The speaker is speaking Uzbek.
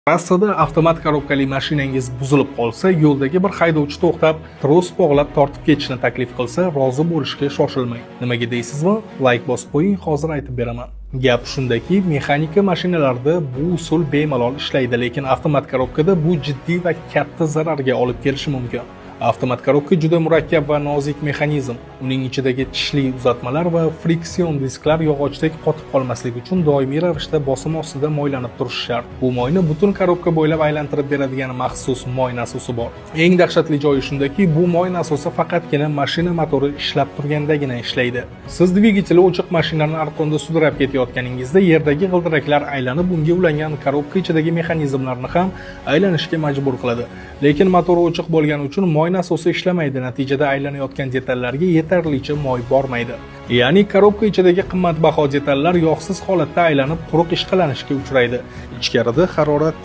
Trassada avtomat korobkali mashinangiz buzilib qolsa, yo'ldagi bir haydovchi to'xtab, tros bog'lab tortib ketishni taklif qilsa, rozi bo'lishga shoshilmang. Nimaga deysizmi? Like bosib qo'ying, hozir aytib beraman. Gap shundaki, mexanika mashinalarda bu usul bemalol ishlaydi, lekin avtomat korobkada bu jiddiy va katta zararga olib kelishi mumkin. Avtomat korobka juda murakkab va nozik mexanizm. Uning ichidagi tishli uzatmalar va friksion disklar yog'ochdek qotib qolmasligi uchun doimiy ravishda bosim ostida moylanib turishi shart. Bu moyni butun korobka bo'ylab aylantirib beradigan maxsus moy nasosi bor. Eng dahshatli joyi shundaki, bu moy nasosi faqatgina mashina motori ishlab turgandagina ishlaydi. Siz dvigateli o'chiq mashinani arqonda sudrab ketayotganingizda yerdagi g'ildiraklar aylanib, unga ulangan korobka ichidagi mexanizmlarni ham aylanishga majbur qiladi. Lekin motori o'chiq bo'lgani uchun moy nasosi ishlamaydi, natijada aylanayotgan detallarga yetarlicha moy bormaydi. Ya'ni korobka ichidagi qimmatbaho detallar yog'siz holatda aylanib, quruq ishqalanishga uchraydi. Ichkarida harorat